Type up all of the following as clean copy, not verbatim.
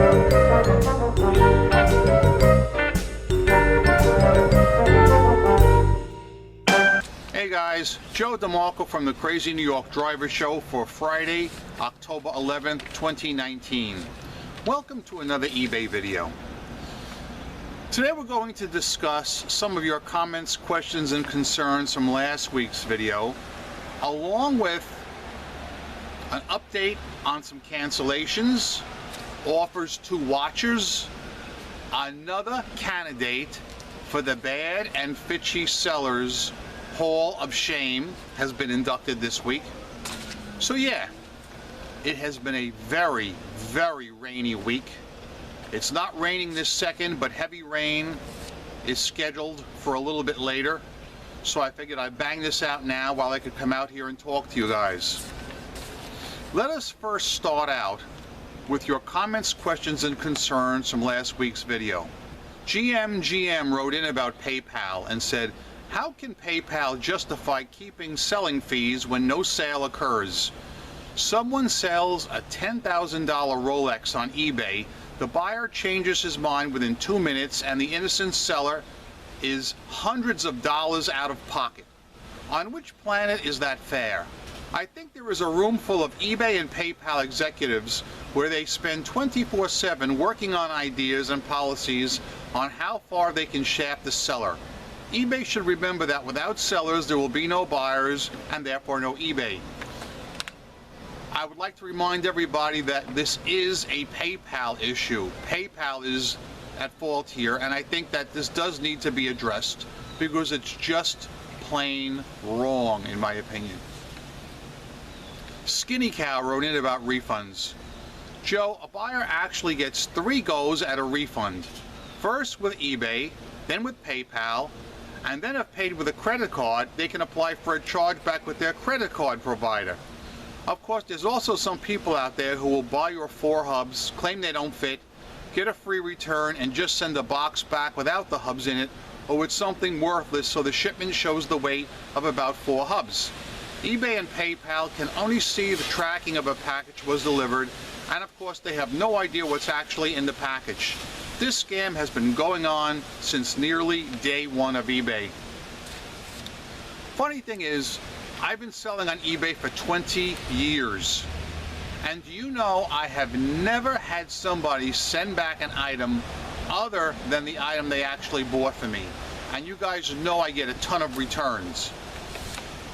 Hey guys, Joe DeMarco from the Crazy New York Driver Show for Friday, October 11th, 2019. Welcome to another eBay video. Today we're going to discuss some of your comments, questions, and concerns from last week's video, along with an update on some cancellations, offers to watchers, another candidate for the Bad and Fitchy Sellers Hall of Shame has been inducted this week. So yeah, it has been a very, very rainy week. It's not raining this second, but heavy rain is scheduled for a little bit later. So I figured I'd bang this out now while I could come out here and talk to you guys. Let us first start out with your comments, questions, and concerns from last week's video. GM wrote in about PayPal and said, how can PayPal justify keeping selling fees when no sale occurs? Someone sells a $10,000 Rolex on eBay, the buyer changes his mind within 2 minutes, and the innocent seller is hundreds of dollars out of pocket. On which planet is that fair? I think there is a room full of eBay and PayPal executives where they spend 24/7 working on ideas and policies on how far they can shaft the seller. eBay should remember that without sellers there will be no buyers and therefore no eBay. I would like to remind everybody that this is a PayPal issue. PayPal is at fault here, and I think that this does need to be addressed because it's just plain wrong in my opinion. Skinny Cow wrote in about refunds. Joe, a buyer actually gets 3 goes at a refund. First with eBay, then with PayPal, and then if paid with a credit card, they can apply for a chargeback with their credit card provider. Of course, there's also some people out there who will buy your 4 hubs, claim they don't fit, get a free return, and just send a box back without the hubs in it, or with something worthless so the shipment shows the weight of about 4 hubs. eBay and PayPal can only see the tracking of a package was delivered, and of course they have no idea what's actually in the package. This scam has been going on since nearly day 1 of eBay. Funny thing is, I've been selling on eBay for 20 years. And do you know I have never had somebody send back an item other than the item they actually bought for me. And you guys know I get a ton of returns.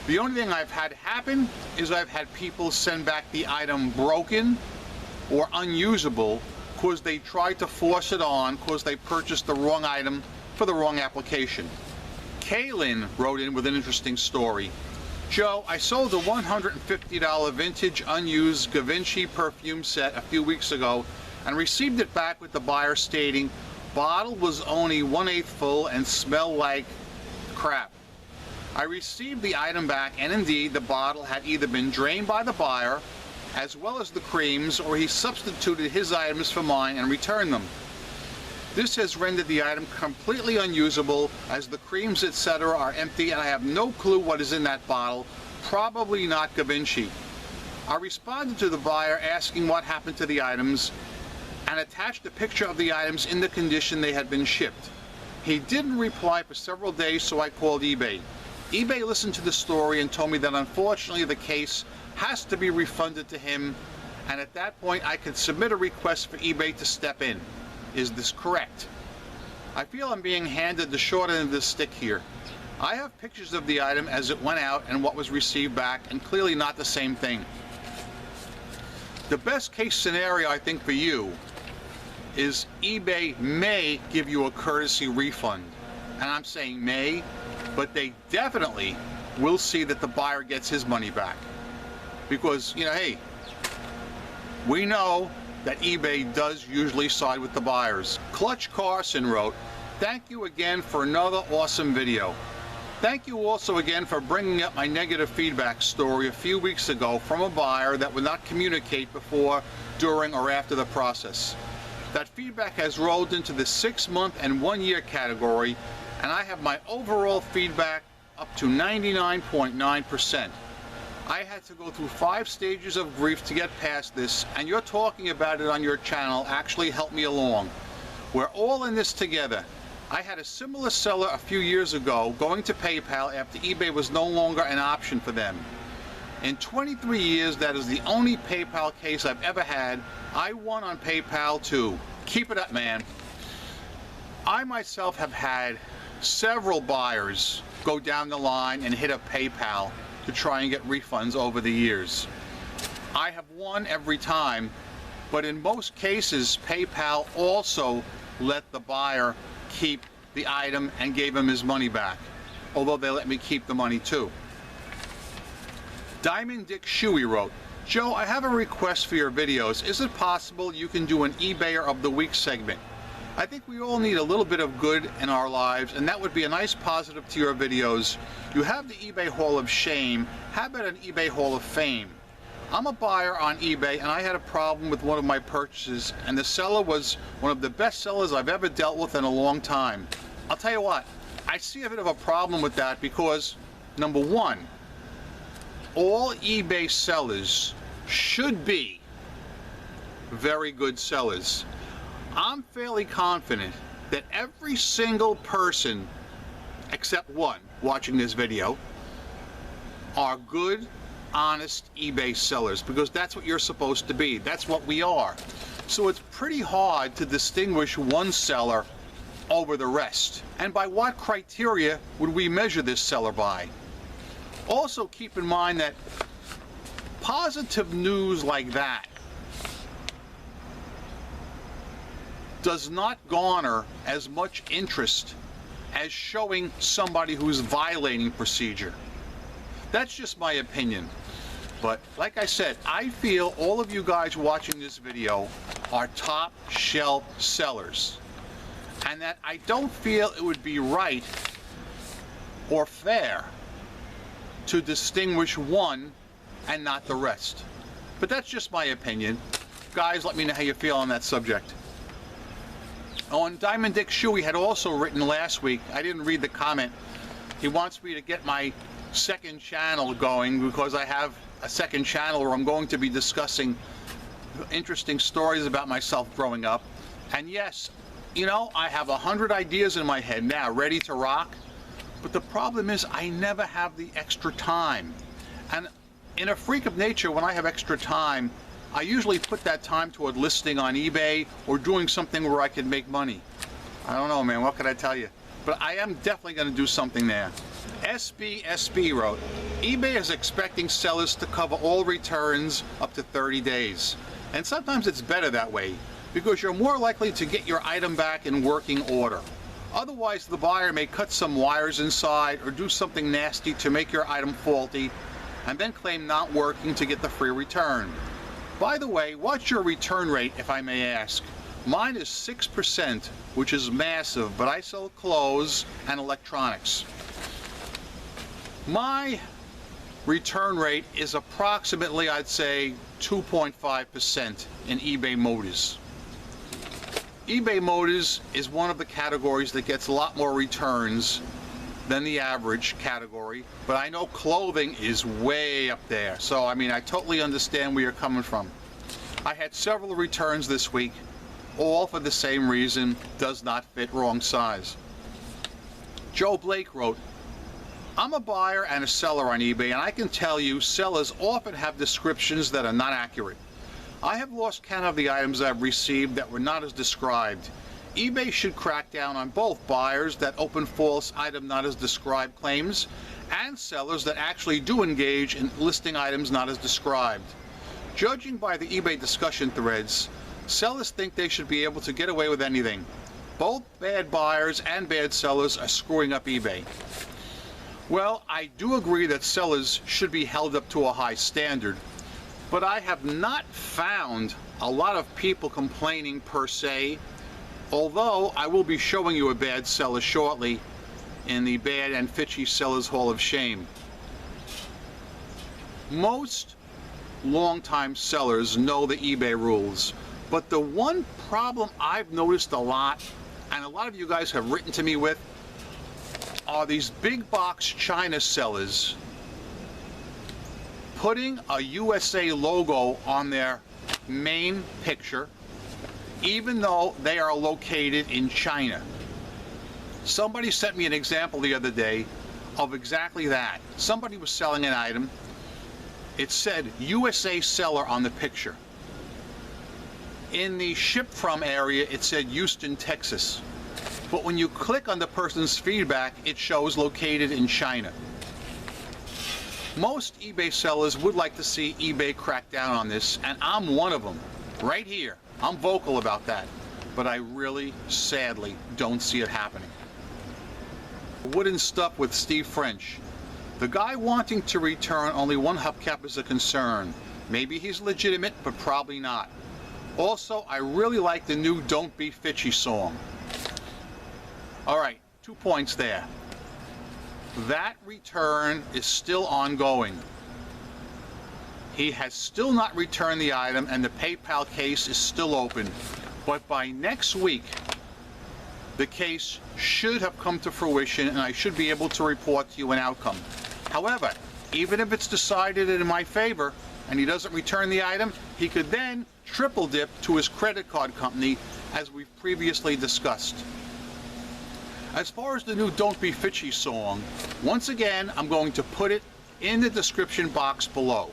The only thing I've had happen is I've had people send back the item broken or unusable because they tried to force it on because they purchased the wrong item for the wrong application. Kaylin wrote in with an interesting story. Joe, I sold a $150 vintage unused Givenchy perfume set a few weeks ago and received it back with the buyer stating, bottle was only 1/8 full and smelled like crap. I received the item back and indeed the bottle had either been drained by the buyer as well as the creams, or he substituted his items for mine and returned them. This has rendered the item completely unusable as the creams etc. are empty and I have no clue what is in that bottle, probably not Givenchy. I responded to the buyer asking what happened to the items and attached a picture of the items in the condition they had been shipped. He didn't reply for several days, so I called eBay. eBay listened to the story and told me that unfortunately the case has to be refunded to him, and at that point I could submit a request for eBay to step in. Is this correct? I feel I'm being handed the short end of the stick here. I have pictures of the item as it went out and what was received back, and clearly not the same thing. The best case scenario I think for you is eBay may give you a courtesy refund. And I'm saying may, but they definitely will see that the buyer gets his money back. Because, you know, hey, we know that eBay does usually side with the buyers. Clutch Carson wrote, thank you again for another awesome video. Thank you also again for bringing up my negative feedback story a few weeks ago from a buyer that would not communicate before, during, or after the process. That feedback has rolled into the 6-month and 1-year category, and I have my overall feedback up to 99.9%. I had to go through 5 stages of grief to get past this, and you're talking about it on your channel actually helped me along. We're all in this together. I had a similar seller a few years ago going to PayPal after eBay was no longer an option for them. In 23 years, that is the only PayPal case I've ever had. I won on PayPal too. Keep it up, man. I myself have had several buyers go down the line and hit up PayPal to try and get refunds over the years. I have won every time, but in most cases, PayPal also let the buyer keep the item and gave him his money back, although they let me keep the money too. Diamond Dick Shuey wrote, Joe, I have a request for your videos. Is it possible you can do an eBayer of the week segment? I think we all need a little bit of good in our lives, and that would be a nice positive to your videos. You have the eBay Hall of Shame. How about an eBay Hall of Fame? I'm a buyer on eBay, and I had a problem with one of my purchases, and the seller was one of the best sellers I've ever dealt with in a long time. I'll tell you what, I see a bit of a problem with that because, number one, all eBay sellers should be very good sellers. I'm fairly confident that every single person, except one, watching this video, are good, honest eBay sellers, because that's what you're supposed to be. That's what we are. So it's pretty hard to distinguish one seller over the rest. And by what criteria would we measure this seller by? Also keep in mind that positive news like that does not garner as much interest as showing somebody who's violating procedure. That's just my opinion. But like I said, I feel all of you guys watching this video are top shelf sellers, and that I don't feel it would be right or fair to distinguish one and not the rest. But that's just my opinion. Guys, let me know how you feel on that subject. On Diamond Dick Shuey had also written last week, I didn't read the comment, he wants me to get my second channel going because I have a second channel where I'm going to be discussing interesting stories about myself growing up. And yes, you know, I have 100 ideas in my head now ready to rock, but the problem is I never have the extra time. And in a freak of nature, when I have extra time, I usually put that time toward listing on eBay or doing something where I can make money. I don't know, man, what can I tell you? But I am definitely going to do something there. SBSB wrote, eBay is expecting sellers to cover all returns up to 30 days. And sometimes it's better that way because you're more likely to get your item back in working order. Otherwise, the buyer may cut some wires inside or do something nasty to make your item faulty and then claim not working to get the free return. By the way, what's your return rate, if I may ask? Mine is 6%, which is massive, but I sell clothes and electronics. My return rate is approximately, I'd say, 2.5% in eBay Motors. eBay Motors is one of the categories that gets a lot more returns than the average category, but I know clothing is way up there. So, I mean, I totally understand where you're coming from. I had several returns this week, all for the same reason, does not fit, wrong size. Joe Blake wrote, I'm a buyer and a seller on eBay, and I can tell you sellers often have descriptions that are not accurate. I have lost count of the items I've received that were not as described. eBay should crack down on both buyers that open false item not as described claims and sellers that actually do engage in listing items not as described. Judging by the eBay discussion threads, sellers think they should be able to get away with anything. Both bad buyers and bad sellers are screwing up eBay. Well, I do agree that sellers should be held up to a high standard, but I have not found a lot of people complaining per se, although I will be showing you a bad seller shortly in the Bad and Fishy Sellers Hall of Shame. Most longtime sellers know the eBay rules, but the one problem I've noticed a lot, and a lot of you guys have written to me with, are these big box China sellers putting a USA logo on their main picture, even though they are located in China. Somebody sent me an example the other day of exactly that. Somebody was selling an item. It said USA seller on the picture. In the ship from area, it said Houston, Texas. But when you click on the person's feedback, it shows located in China. Most eBay sellers would like to see eBay crack down on this, and I'm one of them. Right here. I'm vocal about that. But I really, sadly, don't see it happening. Wooden stuff with Steve French. The guy wanting to return only one hubcap is a concern. Maybe he's legitimate, but probably not. Also, I really like the new Don't Be Fitchy song. Alright, 2 points there. That return is still ongoing. He has still not returned the item and the PayPal case is still open. But by next week, the case should have come to fruition and I should be able to report to you an outcome. However, even if it's decided in my favor and he doesn't return the item, he could then triple dip to his credit card company, as we've previously discussed. As far as the new Don't Be Fitchy song, once again, I'm going to put it in the description box below.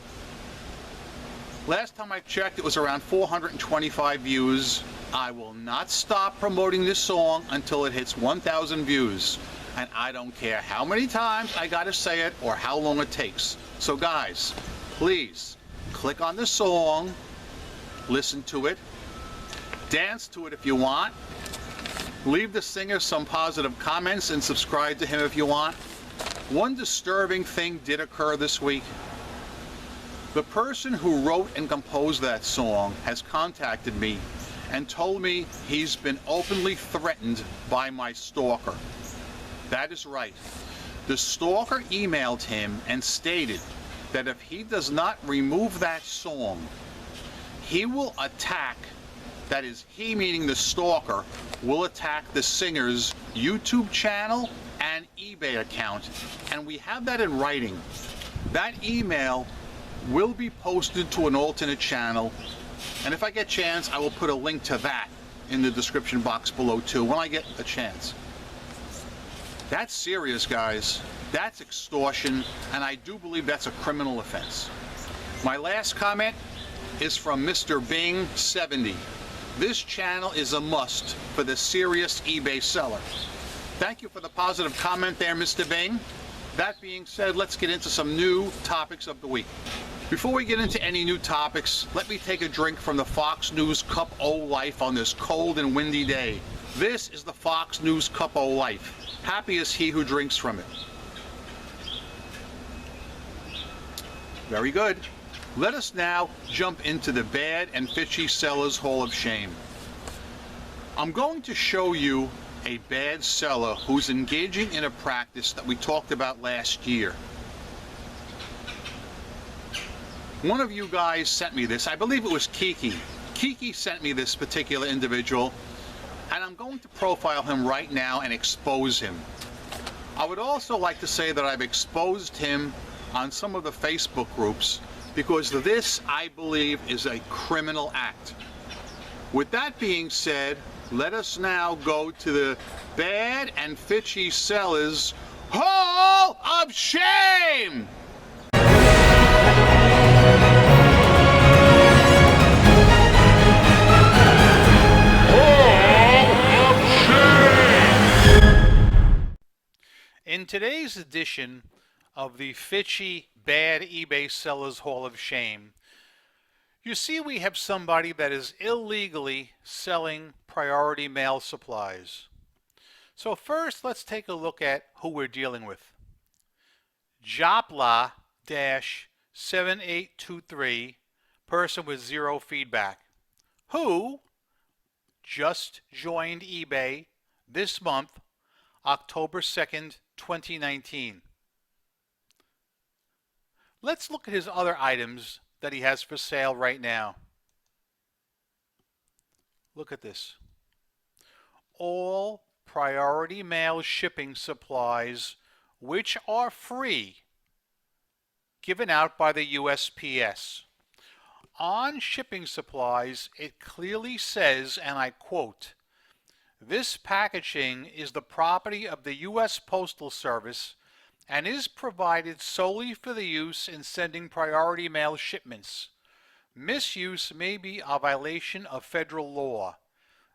Last time I checked, it was around 425 views. I will not stop promoting this song until it hits 1,000 views. And I don't care how many times I gotta say it or how long it takes. So guys, please, click on the song, listen to it, dance to it if you want, leave the singer some positive comments and subscribe to him if you want. One disturbing thing did occur this week. The person who wrote and composed that song has contacted me and told me he's been openly threatened by my stalker. That is right. The stalker emailed him and stated that if he does not remove that song, he will attack, that is, he meaning the stalker, will attack the singer's YouTube channel and eBay account. And we have that in writing. That email will be posted to an alternate channel. And if I get a chance, I will put a link to that in the description box below too, when I get a chance. That's serious, guys. That's extortion, and I do believe that's a criminal offense. My last comment is from Mr. Bing 70. This channel is a must for the serious eBay seller. Thank you for the positive comment there, Mr. Bing. That being said, let's get into some new topics of the week. Before we get into any new topics, let me take a drink from the Fox News Cup O Life on this cold and windy day. This is the Fox News Cup O Life. Happy is he who drinks from it. Very good. Let us now jump into the Bad and Fitchy Sellers Hall of Shame. I'm going to show you a bad seller who's engaging in a practice that we talked about last year. One of you guys sent me this. I believe it was Kiki. Kiki sent me this particular individual, and I'm going to profile him right now and expose him. I would also like to say that I've exposed him on some of the Facebook groups because this, I believe, is a criminal act. With that being said, let us now go to the Bad and Fitchy Sellers Hall of Shame! In today's edition of the Fitchy Bad eBay Sellers Hall of Shame, you see we have somebody that is illegally selling priority mail supplies. So first, let's take a look at who we're dealing with. Jopla-7823, person with zero feedback, who just joined eBay this month, October 2nd, 2019. Let's look at his other items that he has for sale right now. Look at this. All priority mail shipping supplies which are free given out by the USPS. On shipping supplies, it clearly says, and I quote, "This packaging is the property of the U.S. Postal Service and is provided solely for the use in sending priority mail shipments. Misuse may be a violation of federal law.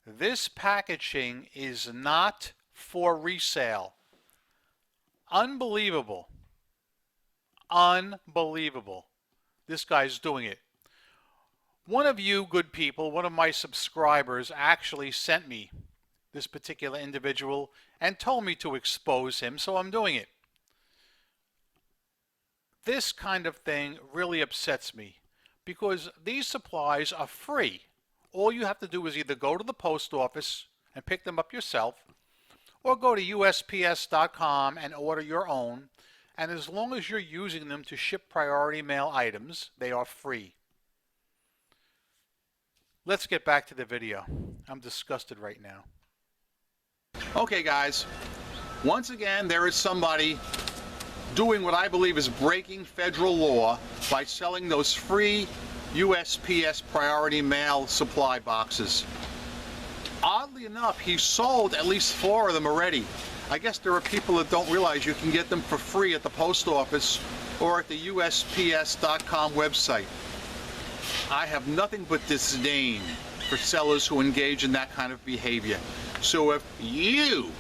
This packaging is not for resale." Unbelievable. Unbelievable. This guy's doing it. One of you good people, one of my subscribers, actually sent me this particular individual and told me to expose him, so I'm doing it. This kind of thing really upsets me because these supplies are free. All you have to do is either go to the post office and pick them up yourself, or go to USPS.com and order your own, and as long as you're using them to ship priority mail items, they are free. Let's get back to the video. I'm disgusted right now. Okay, guys. Once again, there is somebody doing what I believe is breaking federal law by selling those free USPS priority mail supply boxes. Oddly enough, he sold at least 4 of them already. I guess there are people that don't realize you can get them for free at the post office or at the USPS.com website. I have nothing but disdain for sellers who engage in that kind of behavior. So if you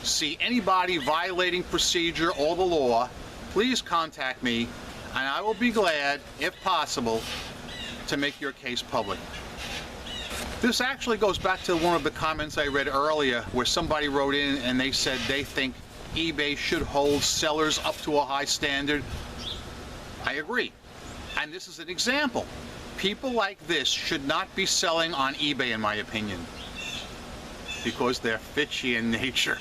see anybody violating procedure or the law, please contact me, and I will be glad, if possible, to make your case public. This actually goes back to one of the comments I read earlier where somebody wrote in and they said they think eBay should hold sellers up to a high standard. I agree. And this is an example. People like this should not be selling on eBay, in my opinion, because they're fishy in nature.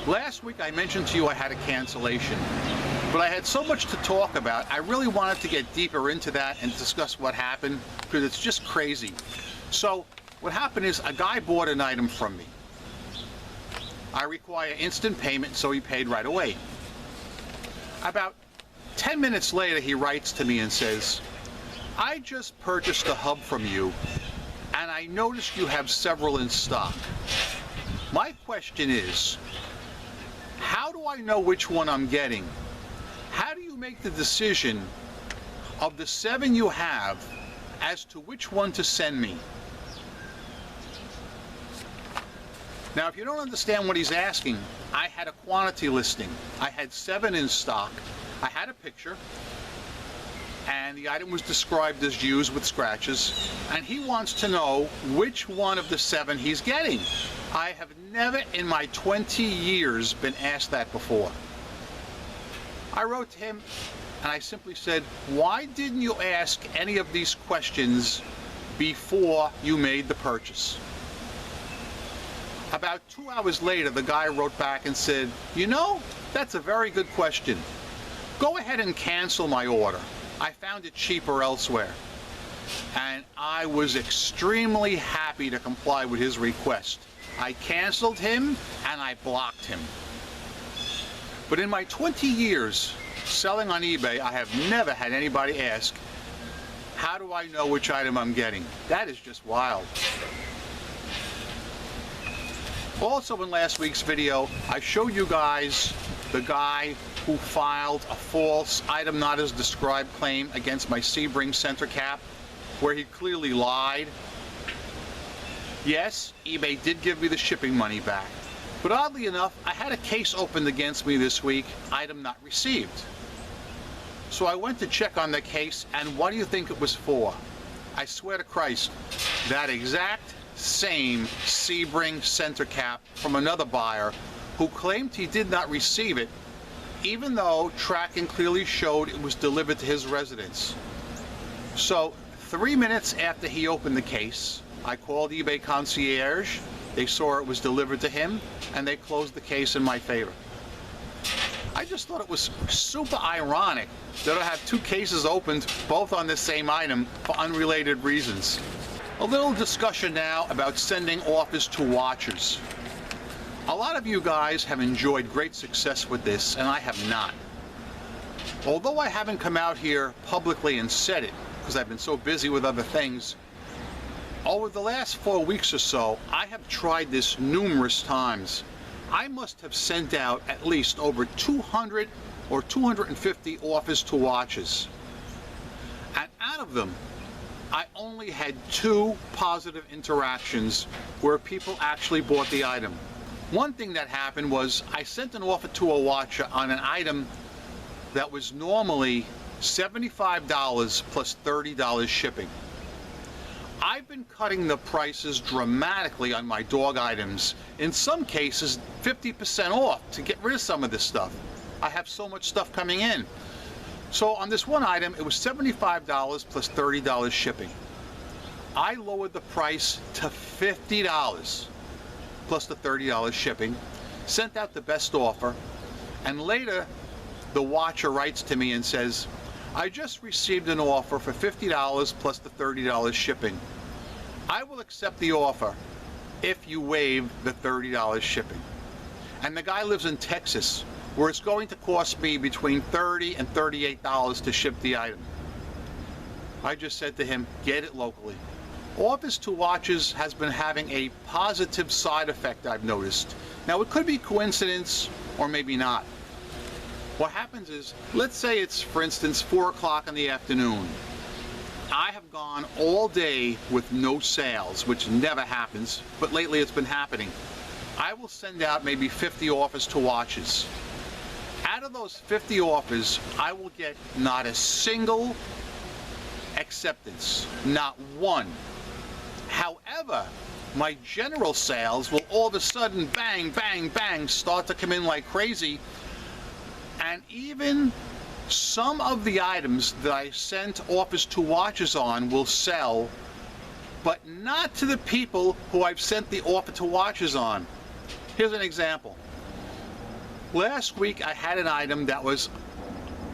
Last week I mentioned to you I had a cancellation, but I had so much to talk about. I really wanted to get deeper into that and discuss what happened because it's just crazy. So what happened is a guy bought an item from me. I require instant payment, so he paid right away. About 10 minutes later, he writes to me and says, "I just purchased a hub from you, and I noticed you have several in stock. My question is, how do I know which one I'm getting? How do you make the decision of the 7 you have as to which one to send me?" Now, if you don't understand what he's asking, I had a quantity listing. I had 7 in stock. I had a picture, and the item was described as used with scratches, and he wants to know which one of the 7 he's getting. I have never in my 20 years been asked that before. I wrote to him, and I simply said, "Why didn't you ask any of these questions before you made the purchase?" About 2 hours later, the guy wrote back and said, "You know, that's a very good question. Go ahead and cancel my order. I found it cheaper elsewhere." And I was extremely happy to comply with his request. I canceled him and I blocked him. But in my 20 years selling on eBay, I have never had anybody ask, "How do I know which item I'm getting?" That is just wild. Also in last week's video, I showed you guys the guy who filed a false item not as described claim against my Sebring center cap, where he clearly lied. Yes, eBay did give me the shipping money back, but oddly enough, I had a case opened against me this week, item not received. So I went to check on the case, and what do you think it was for? I swear to Christ, that exact same Sebring center cap from another buyer who claimed he did not receive it, even though tracking clearly showed it was delivered to his residence. So 3 minutes after he opened the case, I called eBay concierge. They saw it was delivered to him, and they closed the case in my favor. I just thought it was super ironic that I have 2 cases opened, both on the same item, for unrelated reasons. A little discussion now about sending offers to watchers. A lot of you guys have enjoyed great success with this, and I have not. Although I haven't come out here publicly and said it, because I've been so busy with other things, over the last 4 weeks or so, I have tried this numerous times. I must have sent out at least over 200 or 250 offers to watches. And out of them, I only had 2 positive interactions where people actually bought the item. One thing that happened was I sent an offer to a watcher on an item that was normally $75 plus $30 shipping. I've been cutting the prices dramatically on my dog items, in some cases 50% off, to get rid of some of this stuff. I have so much stuff coming in. So on this one item, it was $75 plus $30 shipping. I lowered the price to $50 plus the $30 shipping, sent out the best offer, and later the watcher writes to me and says, I just received an offer for $50 plus the $30 shipping. I will accept the offer if you waive the $30 shipping. And the guy lives in Texas, where it's going to cost me between $30 and $38 to ship the item. I just said to him, get it locally. Offers to watches has been having a positive side effect, I've noticed. Now, it could be coincidence or maybe not. What happens is, let's say it's, for instance, 4 o'clock in the afternoon. I have gone all day with no sales, which never happens, but lately it's been happening. I will send out maybe 50 offers to watches. Out of those 50 offers, I will get not a single acceptance, not one. However, my general sales will all of a sudden, bang, bang, bang, start to come in like crazy. And even some of the items that I sent offers to watches on will sell, but not to the people who I've sent the offer to watches on. Here's an example. Last week I had an item that was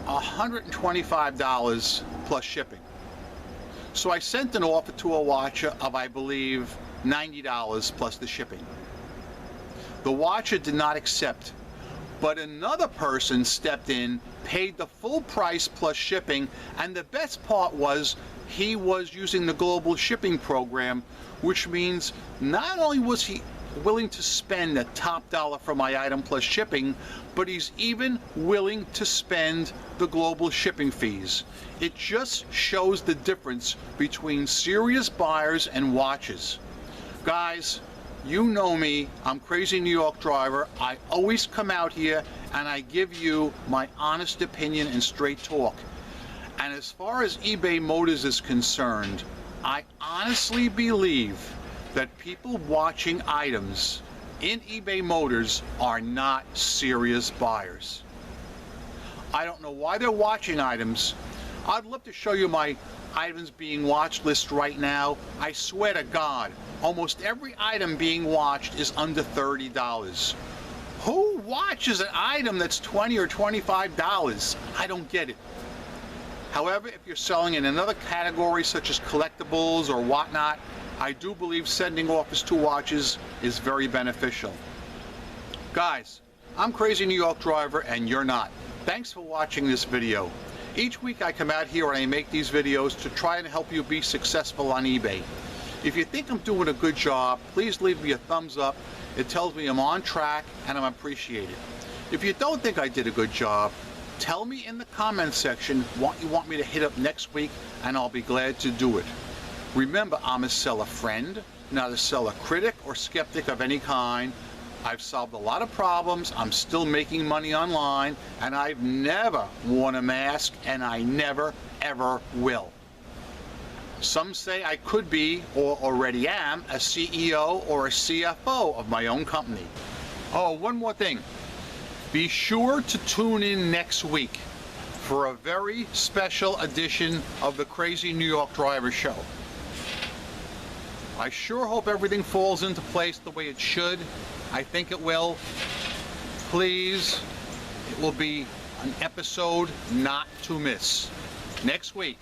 $125 plus shipping. So I sent an offer to a watcher of, I believe, $90 plus the shipping. The watcher did not accept, but another person stepped in, paid the full price plus shipping, and the best part was he was using the global shipping program, which means not only was he willing to spend the top dollar for my item plus shipping, but he's even willing to spend the global shipping fees. It just shows the difference between serious buyers and watches. Guys, you know me, I'm Crazy New York Driver. I always come out here and I give you my honest opinion and straight talk. And as far as eBay Motors is concerned, I honestly believe that people watching items in eBay Motors are not serious buyers. I don't know why they're watching items. I'd love to show you my items being watched list right now. I swear to God, almost every item being watched is under $30. Who watches an item that's $20 or $25? I don't get it. However, if you're selling in another category such as collectibles or whatnot, I do believe sending offers to watches is very beneficial. Guys, I'm Crazy New York Driver and you're not. Thanks for watching this video. Each week I come out here and I make these videos to try and help you be successful on eBay. If you think I'm doing a good job, please leave me a thumbs up. It tells me I'm on track and I'm appreciated. If you don't think I did a good job, tell me in the comment section what you want me to hit up next week and I'll be glad to do it. Remember, I'm a seller friend, not a seller critic or skeptic of any kind. I've solved a lot of problems, I'm still making money online, and I've never worn a mask, and I never, ever will. Some say I could be, or already am, a CEO or a CFO of my own company. Oh, one more thing. Be sure to tune in next week for a very special edition of the Crazy New York Driver Show. I sure hope everything falls into place the way it should. I think it will. Please, it will be an episode not to miss. Next week,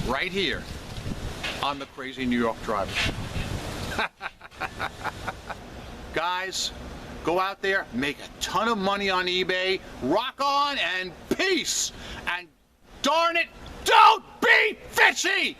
right here on the Crazy New York Driver Show. Guys, Go out there, make a ton of money on eBay, rock on, and peace. And darn it, don't be fishy!